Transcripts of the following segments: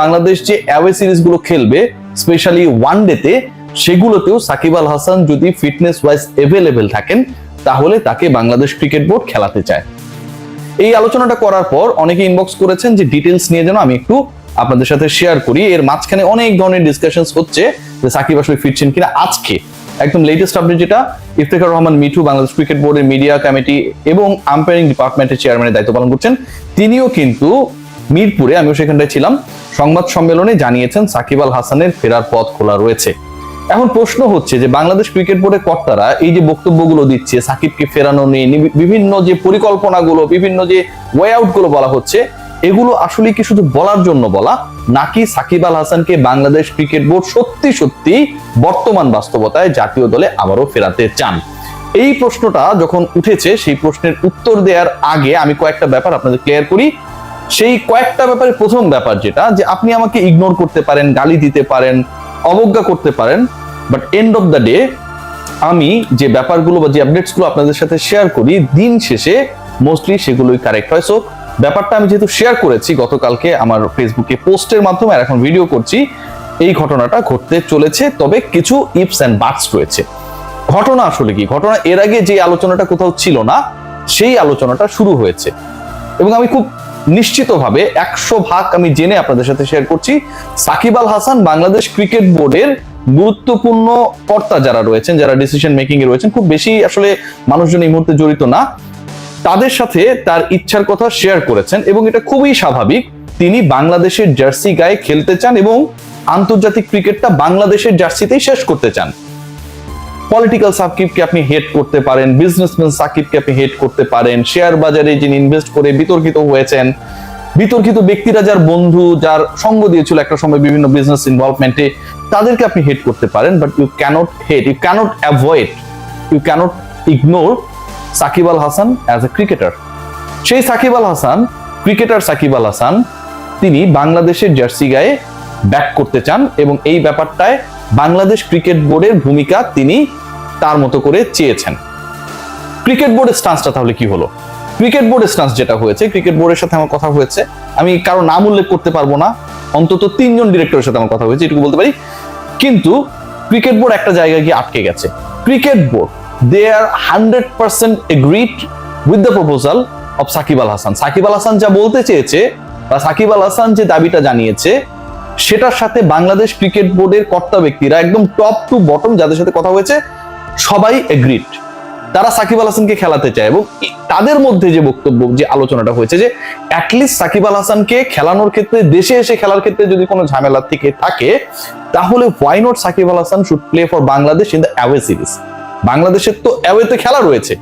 বাংলাদেশ যে away series গুলো খেলবে স্পেশালি ওয়ানডেতে, সেগুলোতেও সাকিব আল হাসান যদি ফিটনেস ওয়াইজ এভেলেবেল থাকেন তাহলে তাকে বাংলাদেশ ক্রিকেট বোর্ড খেলাতে চায়। এই আলোচনাটা করার পর অনেকে ইনবক্স করেছেন যে ডিটেলস নিয়ে যেন আমি একটু আপনাদের সাথে শেয়ার করি। এর মাঝখানে অনেক ধরনের ডিসকাশনস হচ্ছে যে সাকিব আসলে ফিরছেন কিনা। আজকে একদম লেটেস্ট আপডেট যেটা, ইফতেখার রহমান মিঠু বাংলাদেশ ক্রিকেট বোর্ডের মিডিয়া কমিটি এবং আম্পায়ারিং ডিপার্টমেন্টের চেয়ারম্যানের দায়িত্ব পালন করছেন, তিনিও কিন্তু মিরপুরে, আমিও সেখানটায় ছিলাম, সংবাদ সম্মেলনে জানিয়েছেন সাকিব আল হাসানের ফেরার পথ খোলা রয়েছে। এখন প্রশ্ন হচ্ছে যে বাংলাদেশ ক্রিকেট বোর্ডের কর্তারা এই যে বক্তব্যগুলো দিচ্ছে সাকিবকে ফেরানো নিয়ে, বিভিন্ন যে পরিকল্পনাগুলো, বিভিন্ন যে ওয়ে আউট গুলো বলা হচ্ছে, এগুলো আসলে কি শুধু বলার জন্য বলা, নাকি সাকিব আল হাসানকে বাংলাদেশ ক্রিকেট বোর্ড সত্যি সত্যি বর্তমান বাস্তবতায় জাতীয় দলে আবারও ফেরাতে চান? এই প্রশ্নটা যখন উঠেছে, সেই প্রশ্নের উত্তর দেওয়ার আগে আমি কয়েকটা ব্যাপার আপনাদের ক্লিয়ার করি। সেই কয়েকটা ব্যাপারে প্রথম ব্যাপার যেটা, যে আপনি আমাকে ইগনোর করতে পারেন, গালি দিতে পারেন, অবজ্ঞা করতে পারেন, but end of the day আমি যে ব্যাপারগুলো বা যে আপডেটস গুলো আপনাদের সাথে শেয়ার করি, দিন শেষে মোস্টলি সেগুলোই কারেক্ট হয়। সো ব্যাপারটা আমি যেহেতু শেয়ার করেছি গতকালকে আমার ফেসবুকে পোস্টের মাধ্যমে, আর এখন ভিডিও করছি, এই ঘটনাটা ঘটতে চলেছে, তবে কিছু ইফস অ্যান্ড বাটস রয়েছে। ঘটনা আসলে কি, ঘটনা এর আগে যে আলোচনাটা কোথাও ছিল না, সেই আলোচনাটা শুরু হয়েছে এবং আমি খুব নিশ্চিতভাবে 100% আমি জেনে আপনাদের সাথে শেয়ার করছি। সাকিব আল হাসান বাংলাদেশ ক্রিকেট বোর্ডের গুরুত্বপূর্ণ কর্তা যারা রয়েছেন, যারা ডিসিশন মেকিং এ রয়েছেন, খুব বেশি আসলে মানুষজন এই মুহূর্তে জড়িত না, তাদের সাথে তার ইচ্ছার কথা শেয়ার করেছেন এবং এটা খুবই স্বাভাবিক। তিনি বাংলাদেশের জার্সি গায়ে খেলতে চান এবং আন্তর্জাতিক ক্রিকেটটা বাংলাদেশের জার্সিতেই শেষ করতে চান। পলিটিক্যাল সাকিবকে আপনি হেট করতে পারেন, বিজনেসম্যান সাকিবকে আপনি হেট করতে পারেন, শেয়ার বাজারে যিনি ইনভেস্ট করে বিতর্কিত হয়েছেন, বিতর্কিত ব্যক্তিরা যার বন্ধু, যার সঙ্গ দিয়েছিল একটা সময় বিভিন্ন বিজনেস ইনভলভমেন্টে, তাদেরকে আপনি হেট করতে পারেন, but you can't hate, you can't avoid, you can't ignore Shakib Al Hasan as a cricketer. সেই সাকিব আল হাসান, ক্রিকেটার সাকিব আল হাসান, তিনি বাংলাদেশের জার্সি গায়ে ব্যাক করতে চান এবং এই ব্যাপারটায় বাংলাদেশ ক্রিকেট বোর্ডের ভূমিকা তিনি তার মতো করে চেয়েছেন। ক্রিকেট বোর্ডের স্টান্সটা তাহলে কি হলো? ক্রিকেট বোর্ডের স্টান্স যেটা হয়েছে, ক্রিকেট বোর্ডের সাথে আমার কথা হয়েছে, আমি কারো নাম উল্লেখ করতে পারবো না, অন্তত 3 জন ডিরেক্টরের সাথে আমার কথা হয়েছে, এটুকু বলতে পারি। কিন্তু ক্রিকেট বোর্ড একটা জায়গায় গিয়ে আটকে গেছে। Cricket board, they are 100% agreed with the proposal of Shakib Al Hasan. Shakib Al Hasan যা বলতে চেয়েছে বা সাকিব আল হাসান যে দাবিটা জানিয়েছে, সেটার সাথে বাংলাদেশ ক্রিকেট বোর্ডের কর্তা ব্যক্তিরা একদম টপ টু বটম যাদের সাথে কথা হয়েছে সবাই এগ্রিড। তারা সাকিব আল হাসানকে খেলাতে চায় এবং তাদের মধ্যে যে বক্তব্য, যে আলোচনাটা হয়েছে, যে অ্যাটলিস্ট সাকিব আল হাসানকে খেলানোর ক্ষেত্রে, দেশে এসে খেলার ক্ষেত্রে যদি কোনো ঝামেলা থেকে থাকে, তাহলে why not Shakib Al Hasan should play for Bangladesh in the away series. বাংলাদেশের তো অ্যাওয়েতে খেলা রয়েছে।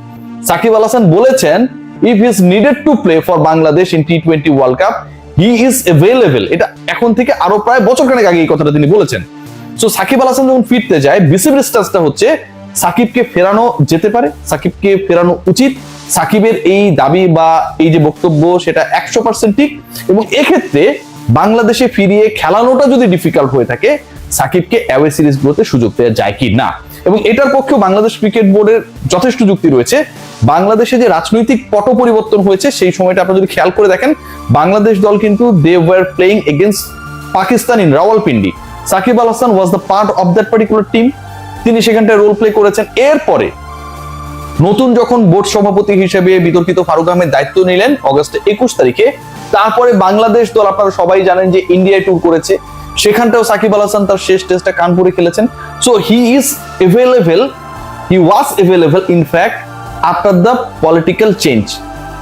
সাকিব আল হাসান বলেছেন if he is needed to play for Bangladesh in টি20 world cup, he is available. এটা এখন থেকে আরো প্রায় বছরখানেক আগে এই কথাটা তিনি বলেছেন। সো সাকিব আল হাসান যখন ফিরতে যায়, বিসিবির স্ট্যান্সটা হচ্ছে সাকিবকে ফেরানো যেতে পারে, সাকিবকে ফেরানো উচিত। সাকিবের এই দাবি বা এই যে বক্তব্য, সেটা 100% ঠিক এবং এক্ষেত্রে বাংলাদেশে ফিরিয়ে খেলানোটা যদি ডিফিকাল্ট হয়ে থাকে, সাকিবকে অ্যাওয়ে সিরিজগুলোতে সুযোগ দেওয়া যায় কি না। এবং এটার পক্ষেও বাংলাদেশ ক্রিকেট বোর্ডের যথেষ্ট যুক্তি রয়েছে। বাংলাদেশে যে রাজনৈতিক পট পরিবর্তন হয়েছে, সেই সময়টা আপনারা যদি খেয়াল করে দেখেন, বাংলাদেশ দল কিন্তু they were playing against Pakistan in Rawalpindi. Shakib Al Hasan was the part of that particular team, তিনি সেখানটায় রোল প্লে করেছেন। এরপরে নতুন যখন বোর্ড সভাপতি হিসেবে বিতর্কিত ফারুক আহমেদ দায়িত্ব নিলেন অগস্টে 21 তারিখে, তারপরে বাংলাদেশ দল আপনারা সবাই জানেন যে ইন্ডিয়ায় ট্যুর করেছে, সেখানটাও সাকিব আল হাসান তার শেষ টেস্টটা কানপুরে খেলেছেন। So he is available, he was available in fact after the political change.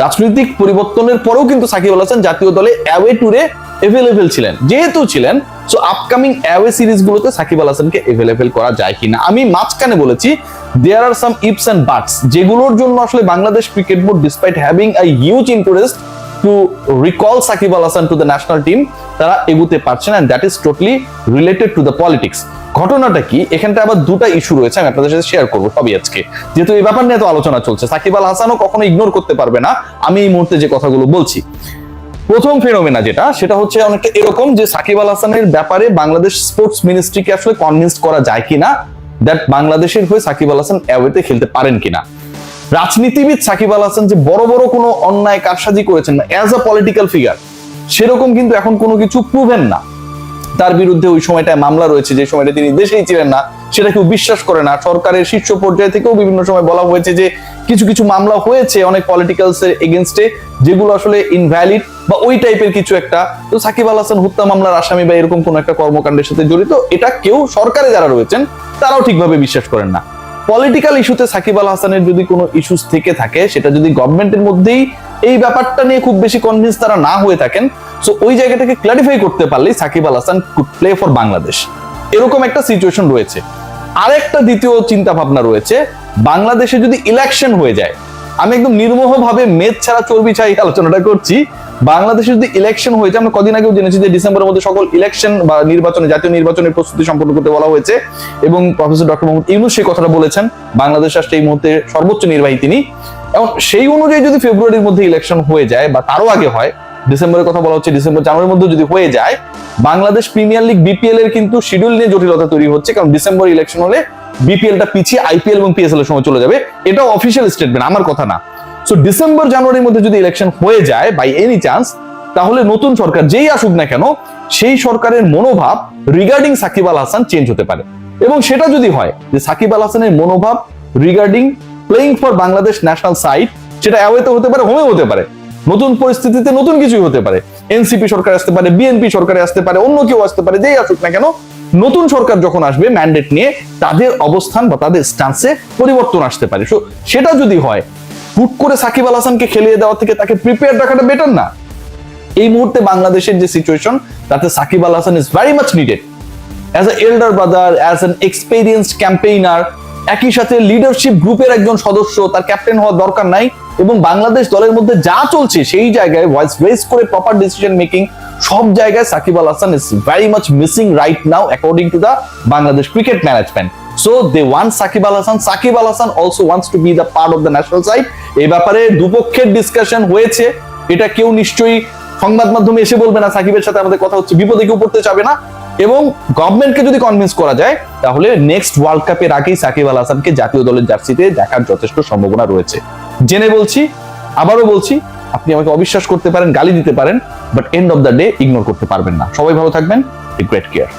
রাজনৈতিক পরিবর্তনের পরেও কিন্তু সাকিব আল হাসান জাতীয় দলে অ্যাওয়ে ট্যুরে অ্যাভেলেবল ছিলেন, যেহেতু ছিলেন। So upcoming away সিরিজগুলোতে Shakib Al হাসানকে অ্যাভেলেবল করা যায় কিনা, আমি মাঝখানে বলেছি দেয়ার আর সাম ইফস এন্ড বাটস, যেগুলোর জন্য আসলে Bangladesh cricket board despite having a huge interest to recall Shakib Al Hasan to the national team, তারা এগুতে পারছে না, and that is totally related to the politics. ঘটনাটা কি, এখানটা আবার দুটা ইস্যু রয়েছে, আমি আপনাদের সাথে শেয়ার করবো সবই আজকে, যেহেতু এই ব্যাপার নিয়ে তো আলোচনা চলছে। সাকিব আল হাসানও কখনো ইগনোর করতে পারবে না আমি এই মুহূর্তে যে কথাগুলো বলছি। প্রথম ফেনোমেনা যেটা, সেটা হচ্ছে অনেকটা এরকম যে সাকিব আল হাসানের ব্যাপারে বাংলাদেশ স্পোর্টস মিনিস্ট্রিকে আসলে কনভিন্স করা যায় কিনা দ্যাট বাংলাদেশের হয়ে সাকিব আল হাসান অ্যাওয়েতে খেলতে পারেন কিনা। রাজনীতিবিদ সাকিব আল হাসান যে বড় বড় কোনো অন্যায় কারসাজি করেছেন না, অ্যাজ আ পলিটিক্যাল ফিগার সেরকম কিন্তু এখন কোনো কিছু প্রুভেন না। তার বিরুদ্ধে ওই সময়টায় মামলা রয়েছে, যে সময়টা তিনি দেশেই ছিলেন না, সেটা কেউ বিশ্বাস করে না। সরকারের শীর্ষ পর্যায় থেকেও বিভিন্ন সময় বলা হয়েছে যে কিছু কিছু মামলা হয়েছে অনেক পলিটিক্যালস এর এগেনস্টে, যেগুলো আসলে ইনভ্যালিড বা ওই টাইপের কিছু একটা। তো সাকিব আল হাসান হত্যা মামলার আসামি বা এরকম কোন একটা কর্মকাণ্ডের সাথে জড়িত, এটা কেউ সরকারে যারা রয়েছেন তারাও ঠিকভাবে বিশ্বাস করেন না। পলিটিক্যাল ইস্যুতে সাকিব আল হাসানের যদি কোনো ইস্যুস থেকে থাকে, সেটা যদি গভর্নমেন্টের মধ্যেই এই ব্যাপারটা নিয়ে খুব বেশি কনভিন্স তারা না হয়ে থাকেন, সো ওই জায়গাটাকে ক্লারিফাই করতে পারলেই Shakib Al Hasan could play for Bangladesh, এরকম একটা সিচুয়েশন রয়েছে। আরেকটা দ্বিতীয় চিন্তা ভাবনা রয়েছে, বাংলাদেশে যদি ইলেকশন হয়ে যায়, আমি একদম নির্মোহভাবে মেদ ছাড়া চর্বি ছাই আলোচনাটা করছি, বাংলাদেশে যদি ইলেকশন হয়ে যায়, আমরা কদিন আগেও জেনেছি যে ডিসেম্বরের মধ্যে সকল ইলেকশন বা নির্বাচনে, জাতীয় নির্বাচনের প্রস্তুতি সম্পন্ন করতে বলা হয়েছে, এবং প্রফেসর ডক্টর মোহাম্মদ ইউনূস সেই কথাটা বলেছেন, বাংলাদেশ রাষ্ট্রে এই মুহূর্তে সর্বোচ্চ নির্বাহী তিনি। এবং সেই অনুযায়ী যদি ফেব্রুয়ারির মধ্যে ইলেকশন হয়ে যায় বা তারও আগে হয়, ডিসেম্বরের কথা বলা হচ্ছে, ডিসেম্বর জানুয়ারির মধ্যে যদি হয়ে যায়, বাংলাদেশ প্রিমিয়ার লিগ বিপিএল এর কিন্তু শিডিউল নিয়ে জটিলতা তৈরি হচ্ছে, কারণ ডিসেম্বর ইলেকশন হলে বিপিএলটা পিছিয়ে আইপিএল এবং পিএসএল এর সময় চলে যাবে। এটাও অফিসিয়াল স্টেটমেন্ট, আমার কথা না। সো ডিসেম্বর জানুয়ারির মধ্যে যদি ইলেকশন হয়ে যায় বাই এনি চান্স, তাহলে নতুন সরকার যেই আসুক না কেন, সেই সরকারের মনোভাব রিগার্ডিং সাকিব আল হাসান চেঞ্জ হতে পারে। এবং সেটা যদি হয় যে সাকিব আল হাসানের মনোভাব regarding playing for Bangladesh national side, সেটা অ্যাওয়েতে হতে পারে, হোমে হতে পারে, নতুন পরিস্থিতিতে নতুন কিছুই হতে পারে, এনসিপি সরকার আসতে পারে, বিএনপি সরকারে আসতে পারে, অন্য কেউ আসতে পারে, যেই আসুক না কেন, নতুন সরকার যখন আসবে ম্যান্ডেট নিয়ে, তাদের অবস্থান বা তাদের স্ট্যান্সে পরিবর্তন আসতে পারে। সো সেটা যদি হয়, হুট করে সাকিব আল হাসানকে খেলিয়ে দেওয়া থেকে তাকে প্রিপেয়ার রাখাটা বেটার না? এই মুহূর্তে বাংলাদেশের যে সিচুয়েশন, তাতে Shakib Al Hasan is very much needed as a elder brother, as an experienced campaigner, একই সাথে লিডারশিপ গ্রুপের একজন সদস্য, তার ক্যাপ্টেন হওয়ার দরকার নাই। এবং বাংলাদেশ দলের মধ্যে যা চলছে সেই জায়গায় ভয়েস রেজ করে প্রপার ডিসিশন মেকিং, সব জায়গায় Shakib Al Hasan is very much missing right now according to the Bangladesh cricket management. So they want Shakib Al Hasan, Shakib Al Hasan also wants to be the part of the national side. এই ব্যাপারে দুপক্ষের ডিসকাশন হয়েছে, এটা কেউ নিশ্চয়ই সংবাদ মাধ্যমে এসে বলবে না সাকিবের সাথে আমাদের কথা হচ্ছে, বিপদে কেউ পড়তে চাবে না। এবং গভর্নমেন্টকে যদি কনভিন্স করা যায়, তাহলে নেক্সট ওয়ার্ল্ড কাপের আগেই সাকিব আল হাসানকে জাতীয় দলের জার্সিতে দেখার যথেষ্ট সম্ভাবনা রয়েছে। জেনে বলছি, আবারও বলছি, আপনি আমাকে অবিশ্বাস করতে পারেন, গালি দিতে পারেন, but end of the day ignore করতে পারবেন না। সবাই ভালো থাকবেন, টেক গ্রেট কেয়ার।